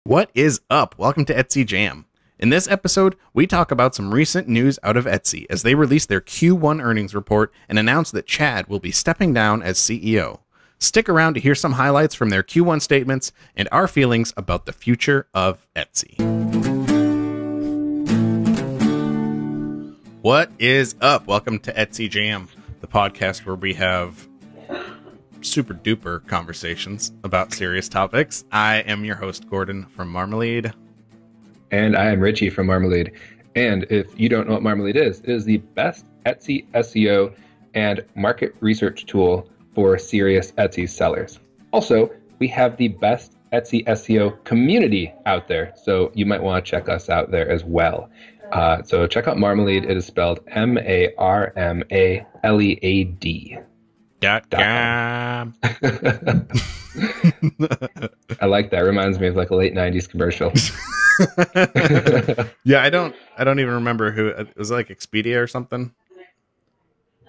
What is up? Welcome to Etsy Jam. In this episode, we talk about some recent news out of Etsy as they release their Q1 earnings report and announce that Chad will be stepping down as CEO. Stick around to hear some highlights from their Q1 statements and our feelings about the future of Etsy. What is up? Welcome to Etsy Jam, the podcast where we have super duper conversations about serious topics. I am your host, Gordon from Marmalead. And I am Richie from Marmalead. And if you don't know what Marmalead is, it is the best Etsy SEO and market research tool for serious Etsy sellers. Also, we have the best Etsy SEO community out there, so you might want to check us out there as well. So check out Marmalead. It is spelled Marmalead. .com. I like that. Reminds me of like a late 90s commercial. Yeah, I don't even remember who it was, like Expedia or something.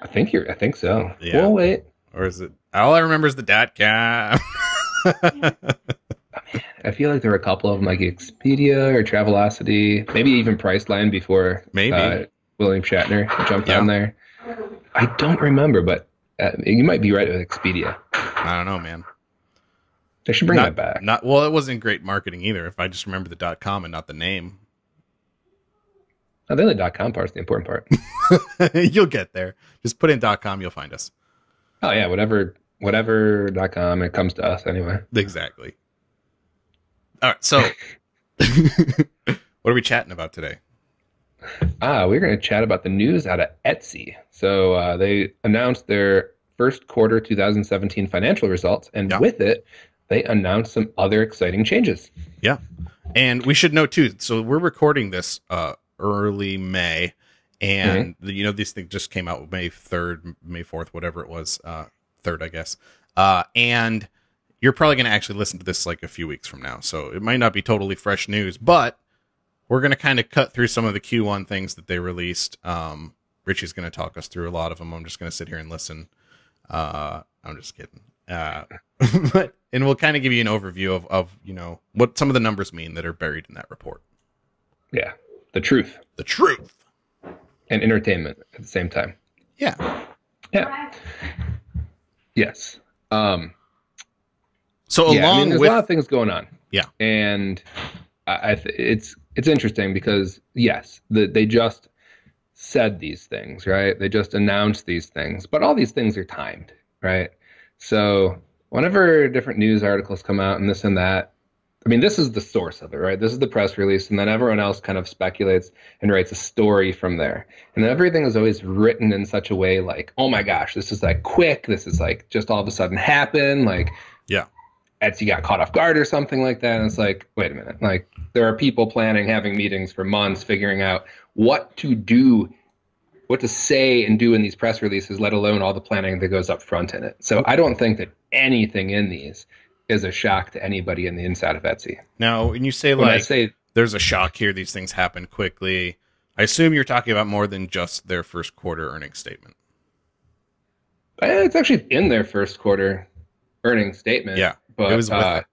I think so. Yeah. Well, wait. Or is it all I remember is the .com. I feel like there were a couple of them, like Expedia or Travelocity, maybe even Priceline before Maybe William Shatner jumped on there. I don't remember, but you might be right with Expedia. I don't know, man. They should bring that back. Well, it wasn't great marketing either. If I just remember the .com and not the name. I think the .com part's the important part. You'll get there. Just put in .com, you'll find us. Oh yeah, whatever .com. It comes to us anyway. Exactly. All right, so what are we chatting about today? We're going to chat about the news out of Etsy. So they announced their first quarter 2017 financial results, and with it, they announced some other exciting changes. Yeah, and we should know too. So we're recording this early May, and these things just came out May 3rd, May 4th, whatever it was, 3rd, I guess. And you're probably going to actually listen to this like a few weeks from now, so it might not be totally fresh news, but we're going to kind of cut through some of the Q1 things that they released. Richie's going to talk us through a lot of them. I'm just going to sit here and listen. I'm just kidding. And we'll kind of give you an overview of what some of the numbers mean that are buried in that report. Yeah. The truth. And entertainment at the same time. Yeah. Yes. So there's a lot of things going on. Yeah. And it's interesting because they just said these things, right? They just announced these things, but all these things are timed, right? So whenever different news articles come out and this and that, I mean, this is the source of it, right? This is the press release, and then everyone else kind of speculates and writes a story from there. And everything is always written in such a way like, oh my gosh, this is like quick. This is like just all of a sudden happened. Like, Etsy got caught off guard or something like that. And it's like, wait a minute. Like, there are people planning, having meetings for months, figuring out what to do, what to say and do in these press releases, let alone all the planning that goes up front in it. So I don't think that anything in these is a shock to anybody in the inside of Etsy. Now, when you say there's a shock here, these things happen quickly, I assume you're talking about more than just their first quarter earnings statement. It's actually in their first quarter earnings statement. Yeah. But it was with it.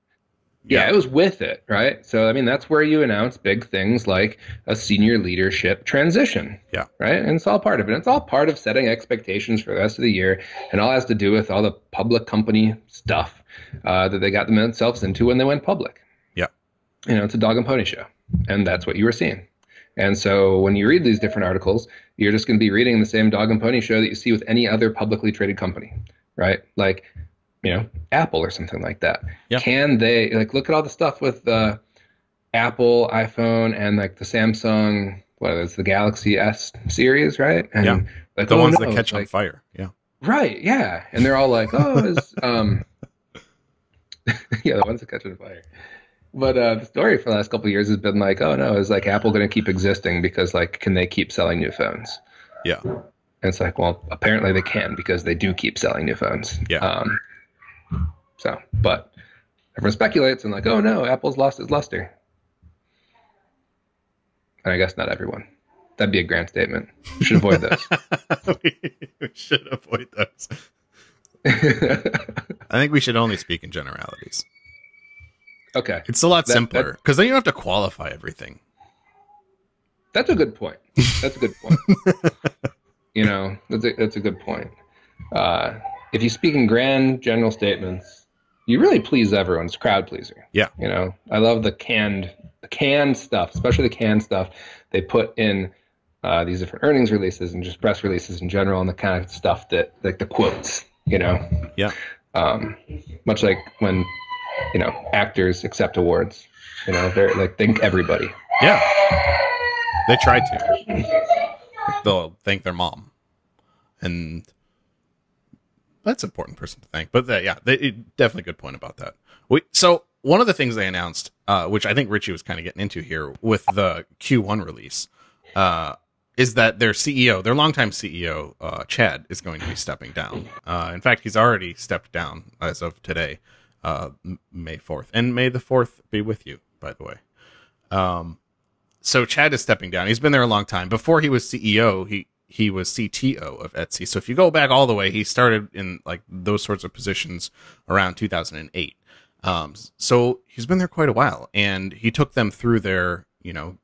It was with it, right? So, I mean, that's where you announce big things like a senior leadership transition. Yeah. Right? And it's all part of it. And it's all part of setting expectations for the rest of the year. And all has to do with all the public company stuff that they got themselves into when they went public. Yeah. It's a dog and pony show. And that's what you were seeing. And so when you read these different articles, you're just going to be reading the same dog and pony show that you see with any other publicly traded company, right? Like, Apple or something like that. Yep. Can they look at all the stuff with the Apple iPhone and like the Samsung, the Galaxy S series, right? And the ones that catch on fire. Yeah. Right. Yeah. And they're all like, the ones that catch on fire. But the story for the last couple of years has been like, oh no, is like Apple going to keep existing because can they keep selling new phones? Yeah. And it's like, well, apparently they can because they do keep selling new phones. Yeah. But everyone speculates and like, oh no, Apple's lost its luster. And I guess not everyone. That'd be a grand statement. We should avoid those. We should avoid those. I think we should only speak in generalities. Okay. It's a lot simpler because then you don't have to qualify everything. That's a good point. That's a good point. That's a good point. Uh, if you speak in grand general statements, you really please everyone. It's a crowd pleaser. Yeah. I love the canned stuff, especially the canned stuff they put in these different earnings releases and just press releases in general, and the kind of stuff that, like the quotes, Yeah. um, much like when, actors accept awards, they're like, thank everybody. Yeah. They try to. They'll thank their mom. And that's an important person to thank. But definitely a good point about that. So one of the things they announced, which I think Richie was kind of getting into here with the Q1 release, is that their CEO, their longtime CEO, Chad, is going to be stepping down. In fact, he's already stepped down as of today, May 4th. And May the 4th be with you, by the way. So Chad is stepping down. He's been there a long time. Before he was CEO, he was CTO of Etsy. So if you go back all the way, he started in like those sorts of positions around 2008. So he's been there quite a while, and he took them through their,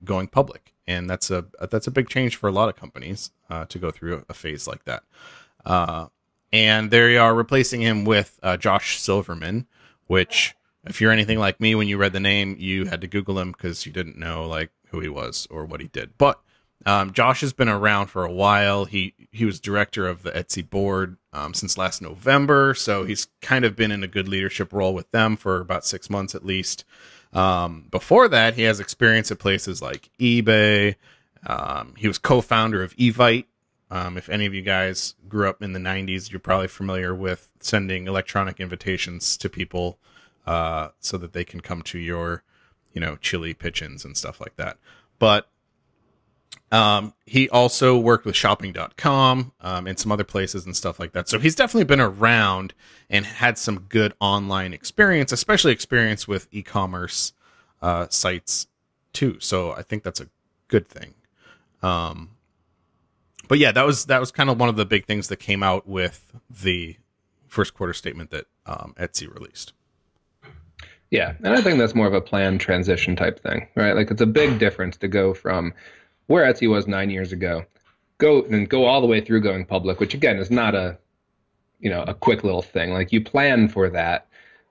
going public. And that's a big change for a lot of companies to go through a phase like that. And they are replacing him with Josh Silverman, which, if you're anything like me, when you read the name, you had to Google him because you didn't know like who he was or what he did. But Josh has been around for a while. He was director of the Etsy board since last November, so he's kind of been in a good leadership role with them for about 6 months at least. Before that, he has experience at places like eBay. He was co-founder of Evite. If any of you guys grew up in the 90s, you're probably familiar with sending electronic invitations to people so that they can come to your, chili pitch-ins and stuff like that. But he also worked with shopping.com and some other places and stuff like that. So he's definitely been around and had some good online experience, especially experience with e-commerce sites too. So I think that's a good thing. But yeah, that was kind of one of the big things that came out with the first quarter statement that Etsy released. Yeah, and I think that's more of a planned transition type thing, right? Like, it's a big difference to go from where Etsy was 9 years ago, go all the way through going public, which again is not a quick little thing. Like, you plan for that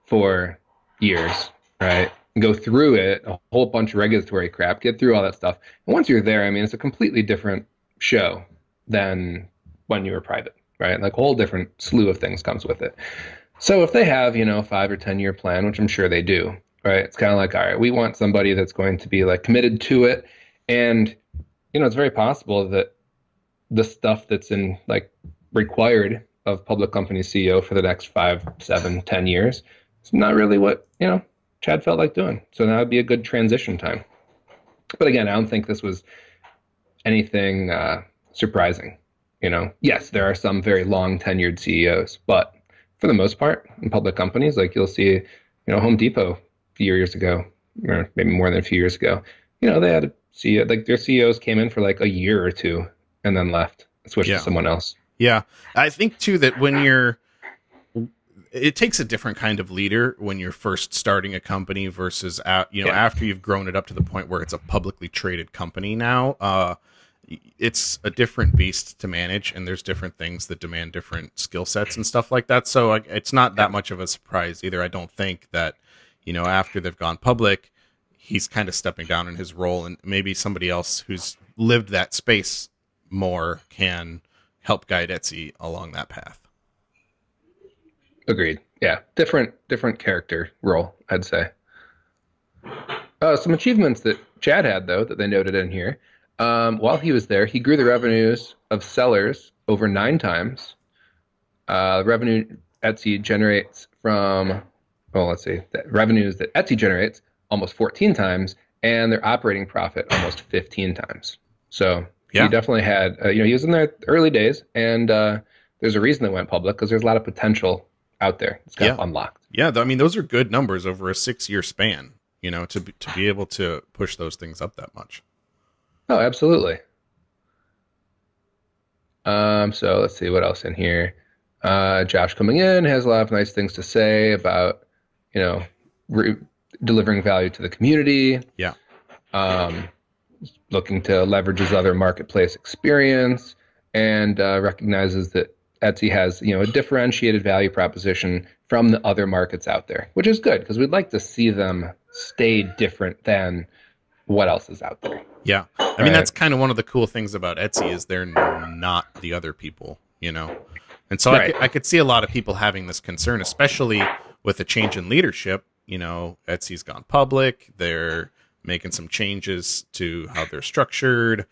for years, right? Go through it, a whole bunch of regulatory crap, get through all that stuff. And once you're there, I mean, it's a completely different show than when you were private, right? Like, a whole different slew of things comes with it. So if they have, a 5 or 10 year plan, which I'm sure they do, right? It's kind of like, all right, we want somebody that's going to be like committed to it. And, it's very possible that the stuff that's in like required of public company CEO for the next 5, 7, 10 years is not really what, Chad felt like doing. So that would be a good transition time. But again, I don't think this was anything surprising. Yes, there are some very long tenured CEOs, but for the most part, in public companies, like you'll see, Home Depot a few years ago, or maybe more than a few years ago, they had a CEO, like their CEOs came in for like a year or two and then left, switched to someone else. Yeah. I think too that it takes a different kind of leader when you're first starting a company versus, after you've grown it up to the point where it's a publicly traded company now. It's a different beast to manage, and there's different things that demand different skill sets and stuff like that. So it's not that much of a surprise either. I don't think that, after they've gone public, he's kind of stepping down in his role, and maybe somebody else who's lived that space more can help guide Etsy along that path. Agreed. Yeah. Different character role, I'd say. Some achievements that Chad had, though, that they noted in here. While he was there, he grew the revenues of sellers over 9 times. Revenue Etsy generates from, the revenues that Etsy generates almost 14 times, and their operating profit almost 15 times. So he definitely had, he was in there early days, and there's a reason they went public, because there's a lot of potential out there. It's got unlocked. Yeah, I mean, those are good numbers over a 6-year span, to be able to push those things up that much. Oh, absolutely. So let's see what else in here. Josh coming in has a lot of nice things to say about, delivering value to the community, Yeah. um, looking to leverage his other marketplace experience, and recognizes that Etsy has, a differentiated value proposition from the other markets out there, which is good because we'd like to see them stay different than what else is out there. Yeah. I mean, that's kind of one of the cool things about Etsy is they're not the other people, And so I could see a lot of people having this concern, especially with a change in leadership. Etsy's gone public. They're making some changes to how they're structured.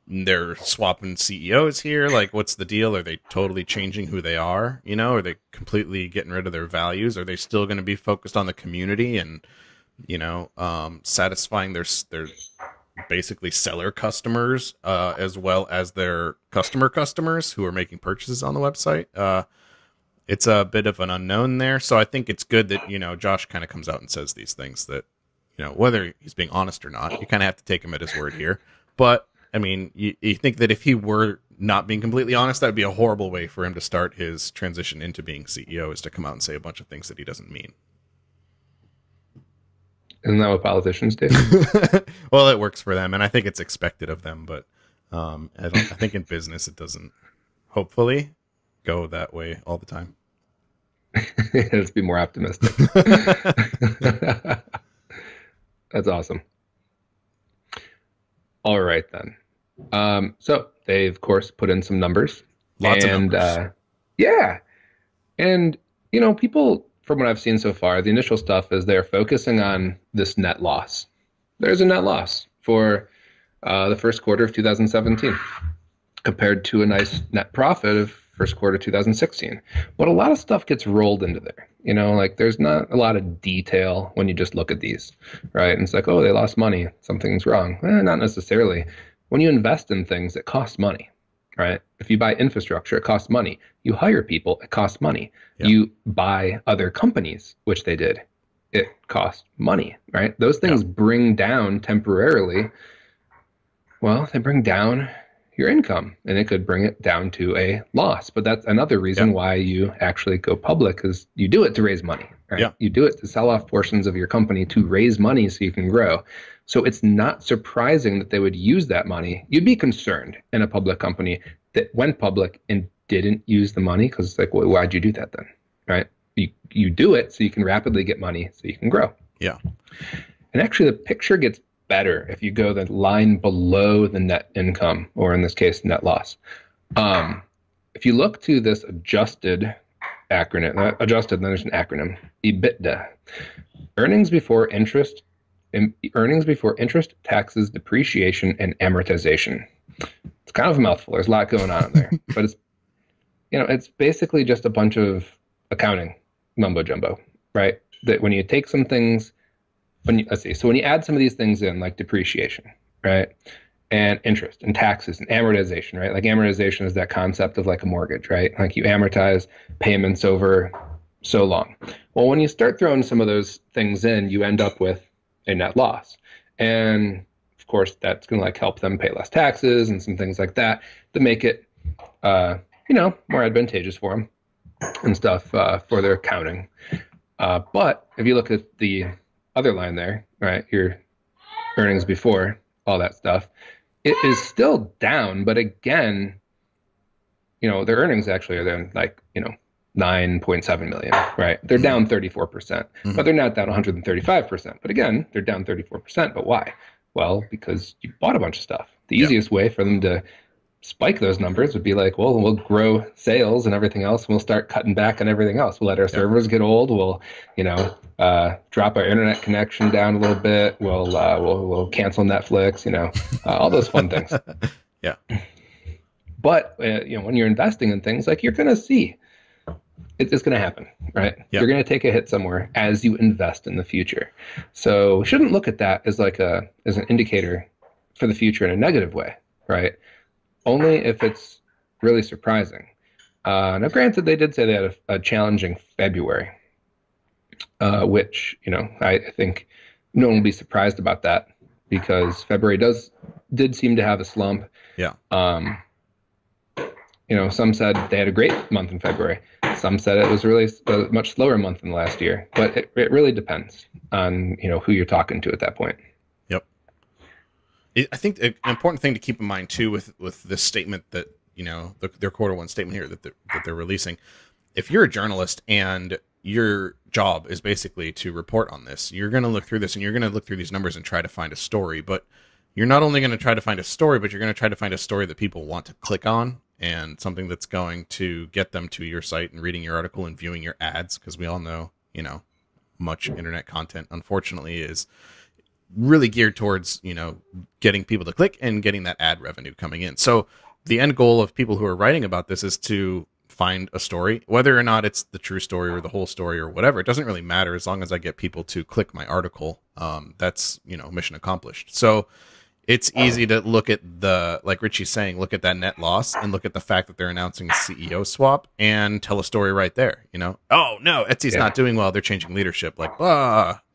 They're swapping CEOs here. Like, what's the deal? Are they totally changing who they are? Are they completely getting rid of their values? Are they still going to be focused on the community and, satisfying their basically seller customers, as well as their customers who are making purchases on the website? It's a bit of an unknown there. So I think it's good that, Josh kind of comes out and says these things that, whether he's being honest or not, you kind of have to take him at his word here. But I mean, you think that if he were not being completely honest, that would be a horrible way for him to start his transition into being CEO, is to come out and say a bunch of things that he doesn't mean. Isn't that what politicians do? Well, it works for them, and I think it's expected of them. But I think in business it doesn't, hopefully, go that way all the time. Let's be more optimistic. That's awesome. All right, then. So they, of course, put in some numbers. Lots of numbers. Yeah. And, people, from what I've seen so far, the initial stuff is they're focusing on this net loss. There's a net loss for the first quarter of 2017 compared to a nice net profit of first quarter 2016. But a lot of stuff gets rolled into there. There's not a lot of detail when you just look at these, right? And it's like, oh, they lost money. Something's wrong. Not necessarily. When you invest in things, it costs money, right? If you buy infrastructure, it costs money. You hire people, it costs money. Yeah. You buy other companies, which they did. It costs money, right? Those things bring down temporarily. Well, they bring down your income, and it could bring it down to a loss. But that's another reason why you actually go public, is you do it to raise money, right? Yeah. You do it to sell off portions of your company to raise money so you can grow. So it's not surprising that they would use that money. You'd be concerned in a public company that went public and didn't use the money, because it's like, well, why'd you do that then, right? You do it so you can rapidly get money so you can grow. Yeah. And actually the picture gets better if you go the line below the net income, or in this case, net loss. If you look to this adjusted acronym, adjusted, then there's an acronym, EBITDA, earnings before interest, taxes, depreciation, and amortization. It's kind of a mouthful. There's a lot going on in there, but it's basically just a bunch of accounting mumbo jumbo, right? That when you take some things, let's see. So when you add some of these things in, like depreciation, right, and interest and taxes and amortization, right? Like amortization is that concept of like a mortgage, right? Like you amortize payments over so long. Well, when you start throwing some of those things in, you end up with a net loss. And of course, that's going to like help them pay less taxes and some things like that to make it, more advantageous for them and stuff for their accounting. But if you look at the other line there, right, your earnings before all that stuff, it is still down. But again, their earnings actually are then like, 9.7 million, right? They're down 34%, but they're not down 135%. But again, they're down 34%. But why? Well, because you bought a bunch of stuff. The easiest way for them to spike those numbers would be like, well, we'll grow sales and everything else, and we'll start cutting back on everything else. We'll let our servers get old. We'll, drop our internet connection down a little bit. We'll cancel Netflix. All those fun things. Yeah. But when you're investing in things, like, you're gonna see it's going to happen, right? Yep. You're going to take a hit somewhere as you invest in the future. So we shouldn't look at that as as an indicator for the future in a negative way, right? Only if it's really surprising. Now, granted, they did say they had a challenging February, which, I think no one will be surprised about that, because February did seem to have a slump. Yeah. some said they had a great month in February. Some said it was really a much slower month than last year. But it really depends on, who you're talking to at that point. Yep. I think an important thing to keep in mind too with this statement that their quarter one statement here that they're releasing. If you're a journalist and your job is basically to report on this, you're going to look through this and you're going to look through these numbers and try to find a story. But you're not only going to try to find a story, but you're going to try to find a story that people want to click on and something that's going to get them to your site and reading your article and viewing your ads. Because we all know, much internet content, unfortunately, is really geared towards, getting people to click and getting that ad revenue coming in. So the end goal of people who are writing about this is to find a story, whether or not it's the true story or the whole story or whatever. It doesn't really matter as long as I get people to click my article. That's, mission accomplished. So it's easy to look at like Richie's saying, look at that net loss and look at the fact that they're announcing a CEO swap and tell a story right there. Oh no, Etsy's not doing well. They're changing leadership. Like,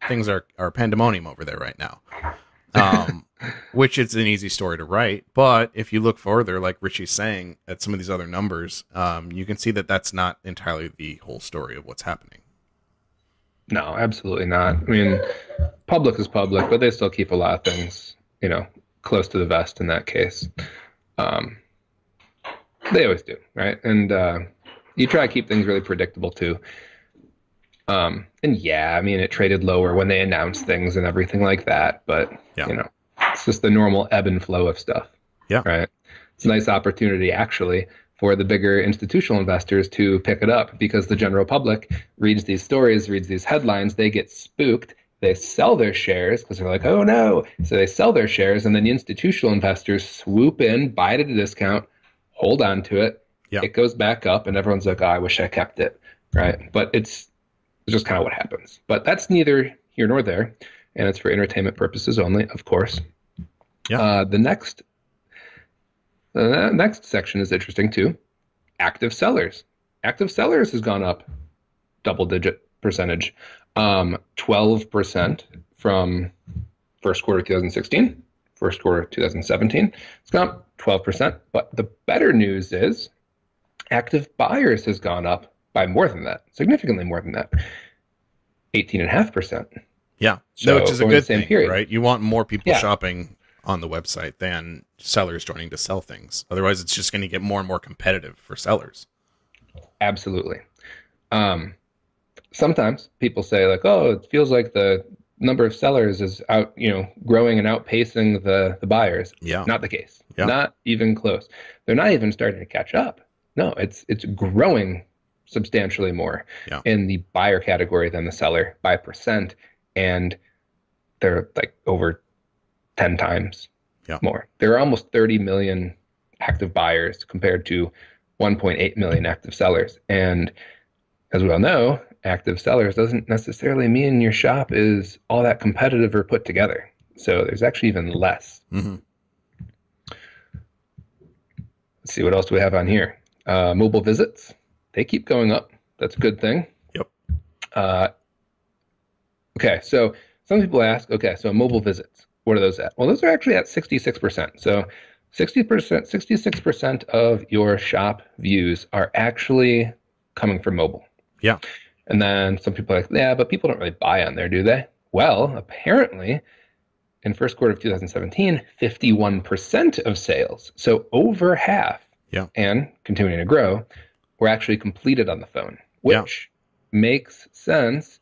things are pandemonium over there right now. Which is an easy story to write. But if you look further, like Richie's saying, at some of these other numbers, you can see that that's not entirely the whole story of what's happening. No, absolutely not. I mean, public is public, but they still keep a lot of things, close to the vest in that case. They always do, right? And you try to keep things really predictable too. And yeah, I mean, it traded lower when they announced things and everything like that, but it's just the normal ebb and flow of stuff. Yeah. Right. It's a nice opportunity actually for the bigger institutional investors to pick it up because the general public reads these stories, reads these headlines, they get spooked. They sell their shares because they're like, oh no. So they sell their shares and then the institutional investors swoop in, buy it at a discount, hold on to it. Yeah. It goes back up and everyone's like, oh, I wish I kept it. Right. But it's just kind of what happens. But that's neither here nor there. And it's for entertainment purposes only, of course. Yeah. The next section is interesting too. Active sellers. Active sellers has gone up double-digit percentage. 12% from first quarter 2016, first quarter 2017. It's gone up 12%. But the better news is active buyers has gone up by more than that, significantly more than that, 18.5%. Yeah, so which is a good thing, period. Right? You want more people shopping on the website than sellers joining to sell things. Otherwise, it's just going to get more and more competitive for sellers. Absolutely. Sometimes people say like, oh, it feels like the number of sellers is out, growing and outpacing the buyers. Yeah. Not the case. Yeah. Not even close. They're not even starting to catch up. No, it's growing substantially more in the buyer category than the seller by percent. And they're like over 10 times more. There are almost 30 million active buyers compared to 1.8 million active sellers. And as we all know, active sellers doesn't necessarily mean your shop is all that competitive or put together. So there's actually even less. Mm-hmm. Let's see, what else do we have on here? Mobile visits, they keep going up. That's a good thing. Yep. Okay, so some people ask, okay, so mobile visits, what are those at? Well, those are actually at 66%. So 66% of your shop views are actually coming from mobile. Yeah. And then some people are like, yeah, but people don't really buy on there, do they? Well, apparently in first quarter of 2017, 51% of sales, so over half, and continuing to grow, were actually completed on the phone, which makes sense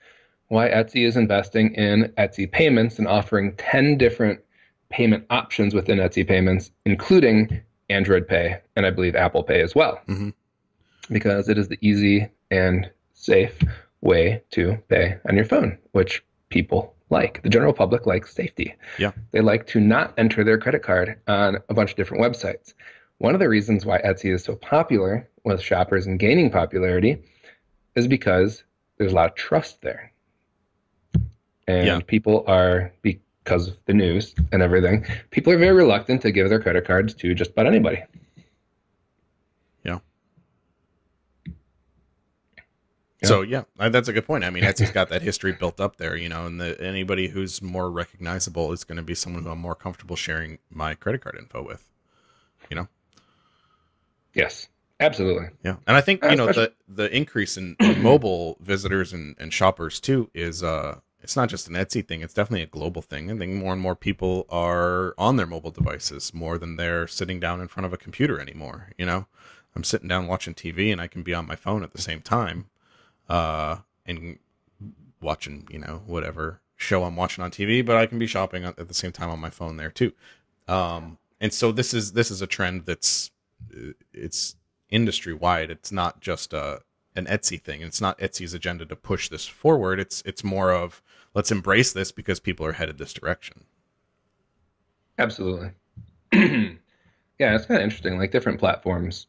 why Etsy is investing in Etsy Payments and offering 10 different payment options within Etsy Payments, including Android Pay and I believe Apple Pay as well, because it is the easy and safe way to pay on your phone, which people like. The general public likes safety. Yeah. They like to not enter their credit card on a bunch of different websites. One of the reasons why Etsy is so popular with shoppers and gaining popularity is because there's a lot of trust there. And people are, because of the news and everything, people are very reluctant to give their credit cards to just about anybody. So that's a good point. I mean, Etsy's got that history built up there, and anybody who's more recognizable is going to be someone who I'm more comfortable sharing my credit card info with, Yes, Absolutely. Yeah. And I think, Especially, the increase in mobile visitors and shoppers too is, it's not just an Etsy thing. It's definitely a global thing. I think more and more people are on their mobile devices more than they're sitting down in front of a computer anymore. I'm sitting down watching TV and I can be on my phone at the same time, and watching, whatever show I'm watching on TV, but I can be shopping at the same time on my phone there too. And so this is a trend it's industry wide. It's not just an Etsy thing. It's not Etsy's agenda to push this forward. It's more of, let's embrace this because people are headed this direction. absolutely. Yeah, it's kind of interesting. Like different platforms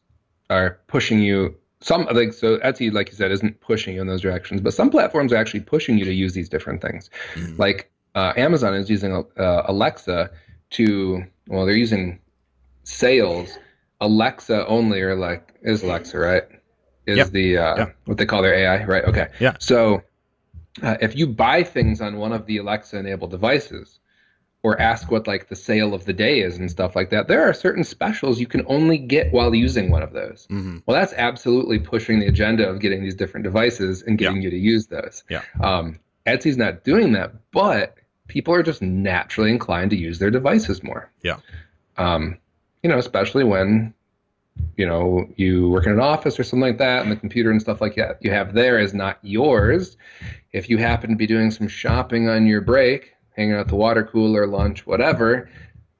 are pushing you. Some like so Etsy, like you said, isn't pushing you in those directions, but some platforms are actually pushing you to use these different things. Mhm. Like Amazon is using Alexa to, well, they're using sales Alexa only, or like is Alexa, right? Yeah. Is the Yeah. what they call their AI, right? Okay. Yeah. So if you buy things on one of the Alexa enabled devices, or ask what like the sale of the day is and stuff like that, there are certain specials you can only get while using one of those. Hmm. Well, that's absolutely pushing the agenda of getting these different devices and Yeah. getting you to use those. Yeah. Etsy's not doing that, but people are just naturally inclined to use their devices more. Yeah. Um, especially when, you work in an office or something like that, and the computer and stuff like that you have there is not yours. If you happen to be doing some shopping on your break, hanging out at the water cooler, lunch, whatever,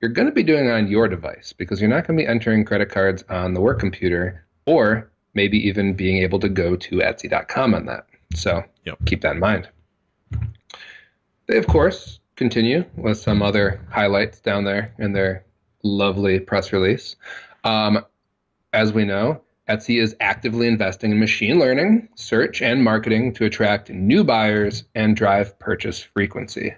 you're going to be doing it on your device because you're not going to be entering credit cards on the work computer, or maybe even being able to go to Etsy.com on that. So Yep. keep that in mind. They, of course, continue with some other highlights down there in their lovely press release. As we know, Etsy is actively investing in machine learning, search, and marketing to attract new buyers and drive purchase frequency.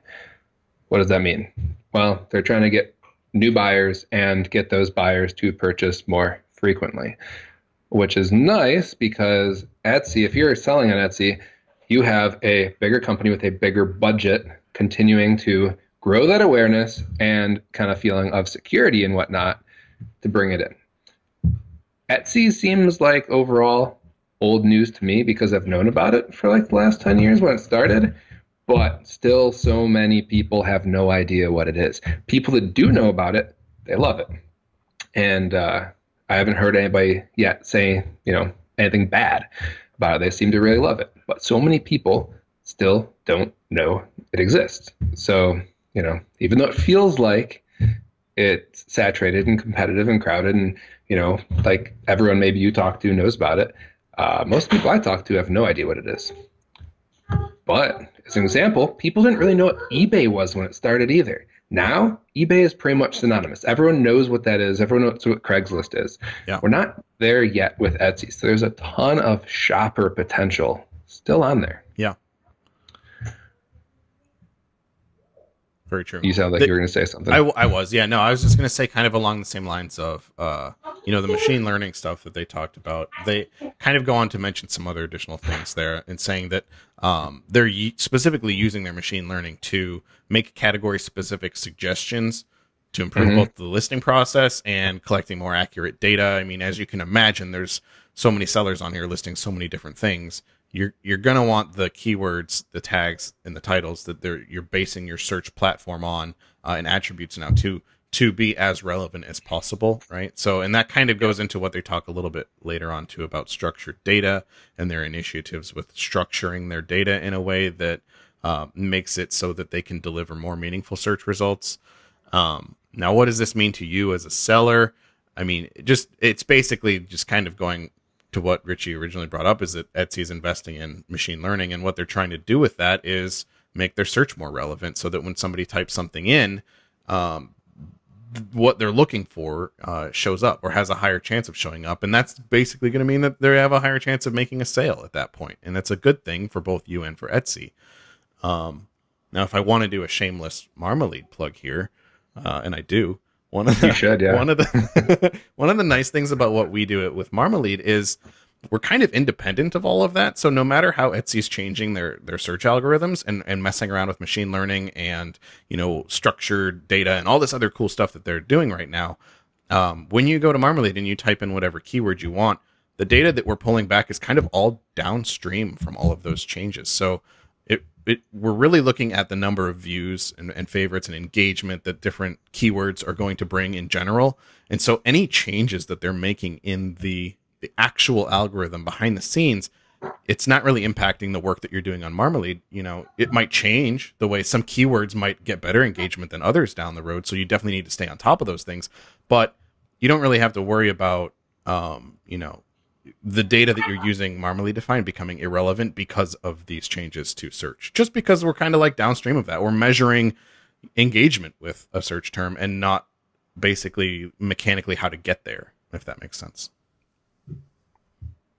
What does that mean? Well, they're trying to get new buyers and get those buyers to purchase more frequently, which is nice because Etsy, if you're selling on Etsy, you have a bigger company with a bigger budget continuing to grow that awareness and kind of feeling of security and whatnot to bring it in. Etsy seems like overall old news to me because I've known about it for like the last 10 years when it started, but still so many people have no idea what it is. People that do know about it, they love it. And I haven't heard anybody yet say, anything bad about it. They seem to really love it. But so many people still don't know it exists. So, even though it feels like it's saturated and competitive and crowded and, like everyone maybe you talk to knows about it, most people I talk to have no idea what it is. But as an example, people didn't really know what eBay was when it started either. Now, eBay is pretty much synonymous. Everyone knows what that is. Everyone knows what Craigslist is. Yeah. We're not there yet with Etsy. So there's a ton of shopper potential still on there. Yeah. Very true. You sound like you were going to say something. I was, yeah. No, I was just going to say kind of along the same lines of, the machine learning stuff that they talked about. They kind of go on to mention some other additional things there and saying that they're specifically using their machine learning to make category-specific suggestions to improve both the listing process and collecting more accurate data. I mean, as you can imagine, there's so many sellers on here listing so many different things. You're going to want the keywords, the tags, and the titles that you're basing your search platform on, and attributes now to be as relevant as possible, right? So, and that kind of goes into what they talk a little bit later on too about structured data and their initiatives with structuring their data in a way that makes it so that they can deliver more meaningful search results. Now, what does this mean to you as a seller? I mean, it's basically just kind of going to what Richie originally brought up, is that Etsy is investing in machine learning, and what they're trying to do with that is make their search more relevant so that when somebody types something in, what they're looking for shows up or has a higher chance of showing up. And that's basically going to mean that they have a higher chance of making a sale at that point. And that's a good thing for both you and for Etsy. Now, if I want to do a shameless Marmalead plug here, and I do, one of the one of the nice things about what we do with Marmalead is we're kind of independent of all of that. So no matter how Etsy's changing their search algorithms and messing around with machine learning and, structured data and all this other cool stuff that they're doing right now, when you go to Marmalead and you type in whatever keyword you want, the data that we're pulling back is kind of all downstream from all of those changes. So we're really looking at the number of views and favorites and engagement that different keywords are going to bring in general. And so any changes that they're making in the actual algorithm behind the scenes, it's not really impacting the work that you're doing on Marmalead. You know, it might change the way some keywords might get better engagement than others down the road. So you definitely need to stay on top of those things, but you don't really have to worry about, you know, the data that you're using Marmalead to find becoming irrelevant because of these changes to search. Just because we're kind of like downstream of that. We're measuring engagement with a search term and not basically mechanically how to get there, if that makes sense.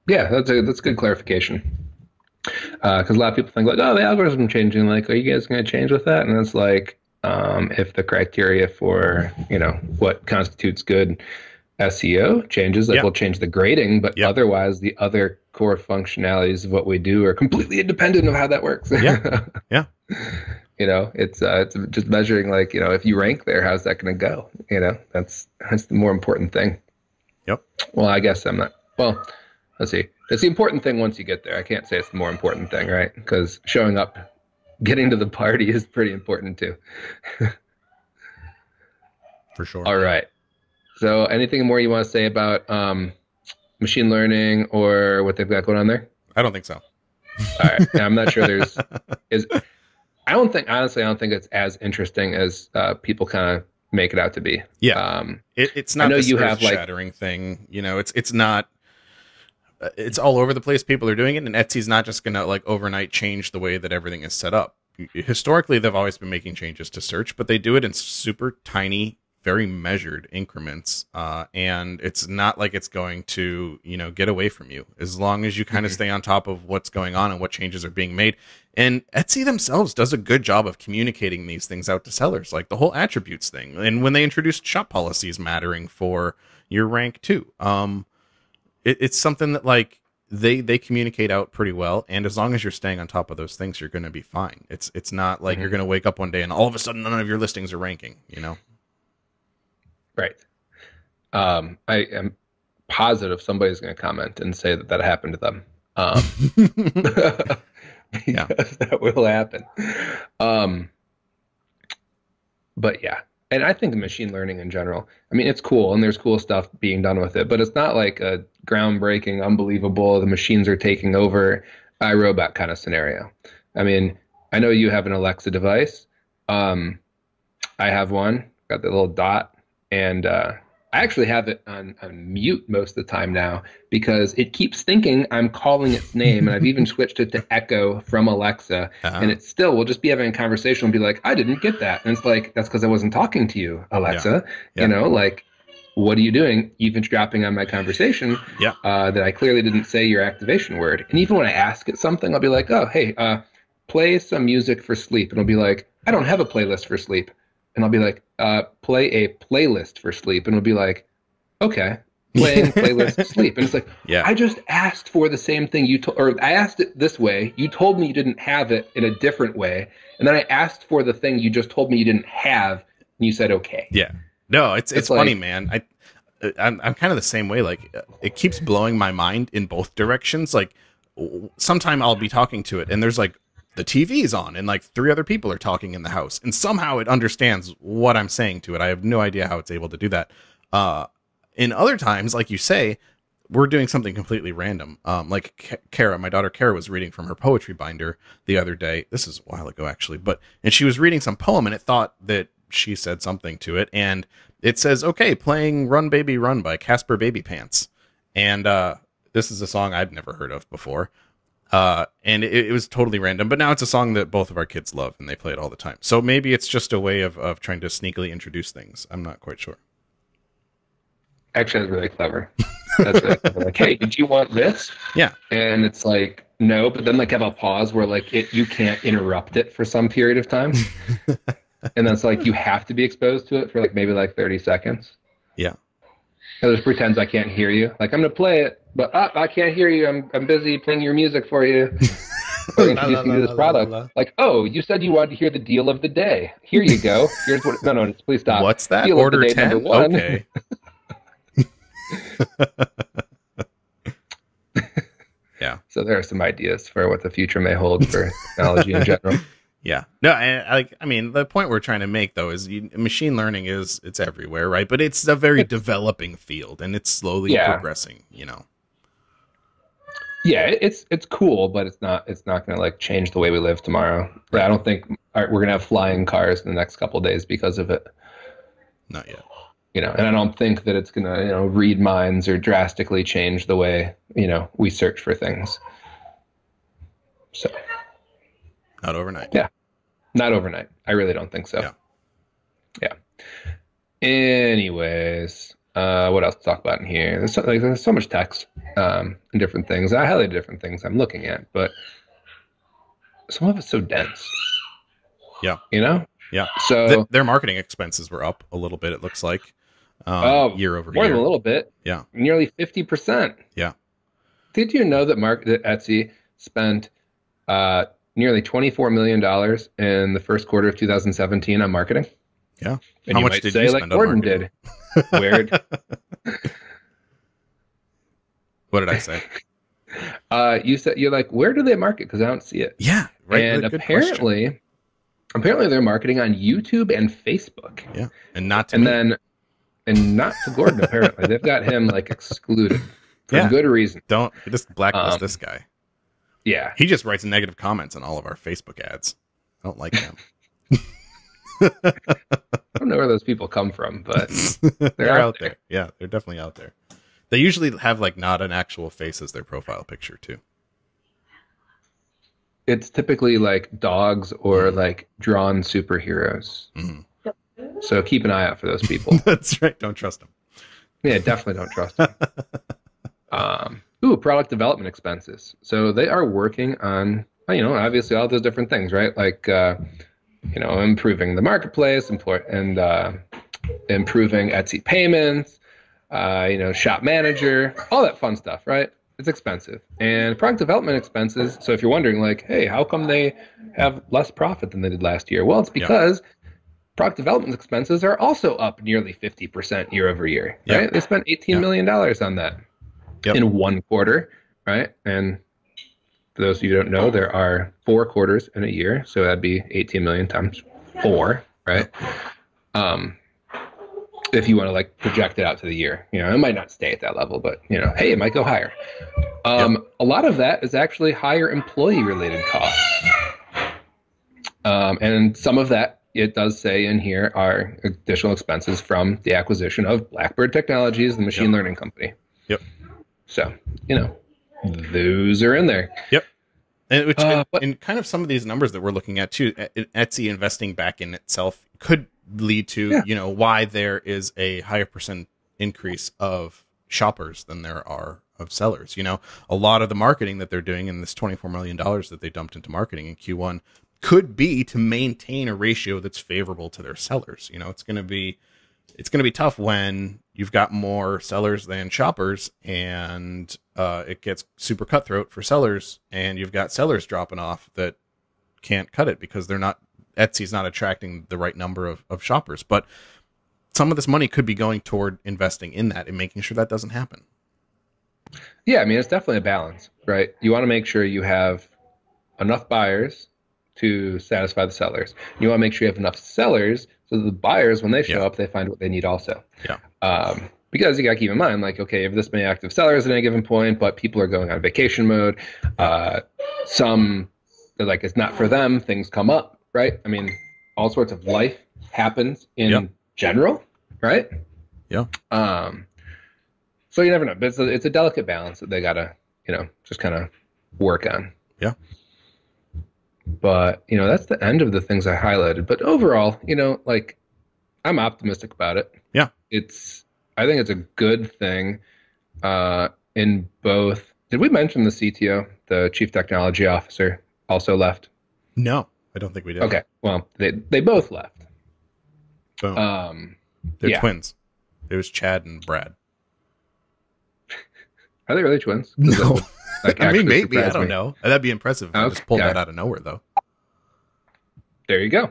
Yeah, that's good clarification. Because a lot of people think like, oh, the algorithm changing. Like, are you guys going to change with that? And it's like, if the criteria for, you know, what constitutes good SEO changes, like we'll change the grading, but otherwise the other core functionalities of what we do are completely independent of how that works. Yeah. You know, it's just measuring like, you know, if you rank there, how's that going to go? You know, that's the more important thing. Yep. Well, I guess I'm not. Well, let's see. It's the important thing once you get there. I can't say it's the more important thing, right? Because showing up, getting to the party is pretty important too. For sure. All right. So anything more you want to say about machine learning or what they've got going on there? I don't think so. All right. Yeah, I'm not sure I don't think it's as interesting as people kind of make it out to be. Yeah. It's not this earth-shattering thing. You know, it's not, it's all over the place. People are doing it, and Etsy's not just going to like overnight change the way that everything is set up. Historically, they've always been making changes to search, but they do it in super tiny, very measured increments, and it's not like it's going to, you know, get away from you as long as you kind of stay on top of what's going on and what changes are being made. And Etsy themselves does a good job of communicating these things out to sellers, like the whole attributes thing. And when they introduced shop policies mattering for your rank too, it's something that like they communicate out pretty well. And as long as you're staying on top of those things, you're going to be fine. It's not like you're going to wake up one day and all of a sudden none of your listings are ranking, you know? Right. I am positive somebody's going to comment and say that happened to them. Because that will happen. But yeah, and I think machine learning in general, I mean, it's cool and there's cool stuff being done with it, but it's not like a groundbreaking, unbelievable, the machines are taking over iRobot kind of scenario. I mean, I know you have an Alexa device. I have one, got the little dot. And I actually have it on mute most of the time now because it keeps thinking I'm calling its name. And I've even switched it to Echo from Alexa. And it still will just be having a conversation and be like, I didn't get that. And it's like, that's because I wasn't talking to you, Alexa. You know, like, what are you doing? Eavesdropping on my conversation that I clearly didn't say your activation word. And even when I ask it something, I'll be like, oh, hey, play some music for sleep. And it'll be like, I don't have a playlist for sleep. And I'll be like, play a playlist for sleep. And it'll be like, okay, playing playlist sleep. And it's like, I just asked for the same thing you told, or I asked it this way. You told me you didn't have it in a different way. And then I asked for the thing you just told me you didn't have. And you said, okay. Yeah. No, it's funny, like, man. I'm kind of the same way. Like, it keeps blowing my mind in both directions. Like, sometime I'll be talking to it and there's like, the TV's on and like 3 other people are talking in the house and somehow it understands what I'm saying to it. I have no idea how it's able to do that. In other times, like you say, we're doing something completely random. Like Kara, my daughter Kara was reading from her poetry binder the other day. This is a while ago actually, and she was reading some poem and it thought that she said something to it. And it says, okay, playing Run Baby Run by Casper Baby Pants. And this is a song I'd never heard of before. And it was totally random, but now it's a song that both of our kids love and they play it all the time. So maybe it's just a way of trying to sneakily introduce things. I'm not quite sure. Actually, that's really clever. That's really clever. Like, hey, did you want this? Yeah. And it's like, no, but then like have a pause where like you can't interrupt it for some period of time. And that's like, you have to be exposed to it for like maybe like 30 seconds. Yeah. It just pretends I can't hear you. Like, I'm going to play it, but I can't hear you. I'm busy playing your music for you. Or introducing you to this product. Like, oh, you said you wanted to hear the deal of the day. Here you go. Here's what. No, please stop. What's that? Deal Order of the day, 10? Number 1. Okay. So there are some ideas for what the future may hold for technology in general. Yeah. No, I mean, the point we're trying to make though is machine learning it's everywhere, right? But it's a very developing field, and it's slowly progressing. Yeah, it's cool, but it's not going to like change the way we live tomorrow. Right. I don't think we're going to have flying cars in the next couple of days because of it. Not yet. And I don't think that it's going to, read minds or drastically change the way, we search for things. So. Not overnight. Yeah. Not overnight. I really don't think so. Yeah. Yeah. Anyways, what else to talk about in here? There's so much text and different things. I highlighted different things I'm looking at, but some of it's so dense. Yeah. Yeah. So their marketing expenses were up a little bit, it looks like. Year over more year. Than a little bit. Yeah. Nearly 50%. Yeah. Did you know that Etsy spent nearly $24 million in the first quarter of 2017 on marketing? Yeah. And how much did you spend on Gordon marketing? Did. Weird. What did I say? You said, you're like, where do they market? Because I don't see it. Yeah. Right. And apparently they're marketing on YouTube and Facebook. Yeah. And not to me. And not to Gordon, apparently. They've got him like excluded for good reason. Don't just blacklist this guy. Yeah. He just writes negative comments on all of our Facebook ads. I don't like him. I don't know where those people come from, but they're out there. Yeah, they're definitely out there. They usually have like not an actual face as their profile picture too. It's typically like dogs or like drawn superheroes. Mm-hmm. So keep an eye out for those people. That's right. Don't trust them. Yeah, definitely don't trust them. Product development expenses. So they are working on, obviously all those different things, right? Like, improving the marketplace and improving Etsy payments, shop manager, all that fun stuff, right? It's expensive. And product development expenses. So if you're wondering like, hey, how come they have less profit than they did last year? Well, it's because product development expenses are also up nearly 50% year over year, right? Yep. They spent $18 million on that in one quarter, right? And for those of you who don't know, there are 4 quarters in a year, so that'd be 18 million times 4, right? If you want to like project it out to the year, it might not stay at that level, but hey, it might go higher. A lot of that is actually higher employee-related costs, and some of that, it does say in here, are additional expenses from the acquisition of Blackbird Technologies, the machine learning company. Yep. So, those are in there. Yep. And and kind of some of these numbers that we're looking at too, Etsy investing back in itself could lead to, why there is a higher percent increase of shoppers than there are of sellers. A lot of the marketing that they're doing in this $24 million that they dumped into marketing in Q1 could be to maintain a ratio that's favorable to their sellers. It's going to be tough when you've got more sellers than shoppers, and it gets super cutthroat for sellers, and you've got sellers dropping off that can't cut it because Etsy's not attracting the right number of shoppers. But some of this money could be going toward investing in that and making sure that doesn't happen. Yeah, I mean, it's definitely a balance, right? You want to make sure you have enough buyers to satisfy the sellers. You want to make sure you have enough sellers so the buyers, when they show up, they find what they need also. Yeah. Because you got to keep in mind, like, okay, you have this many active sellers at any given point, but people are going on vacation mode. Some, like, it's not for them. Things come up, right? I mean, all sorts of life happens in general, right? Yeah. So you never know. But it's a delicate balance that they got to, just kind of work on. Yeah. But, that's the end of the things I highlighted. But overall, like, I'm optimistic about it. Yeah. I think it's a good thing in both. Did we mention the CTO, the Chief Technology Officer, also left? No, I don't think we did. Okay. Well, they both left. Boom. They're twins. It was Chad and Brad. Are they really twins? No. Like, I mean, maybe. I don't know. That'd be impressive if I just pulled that out of nowhere, though. There you go.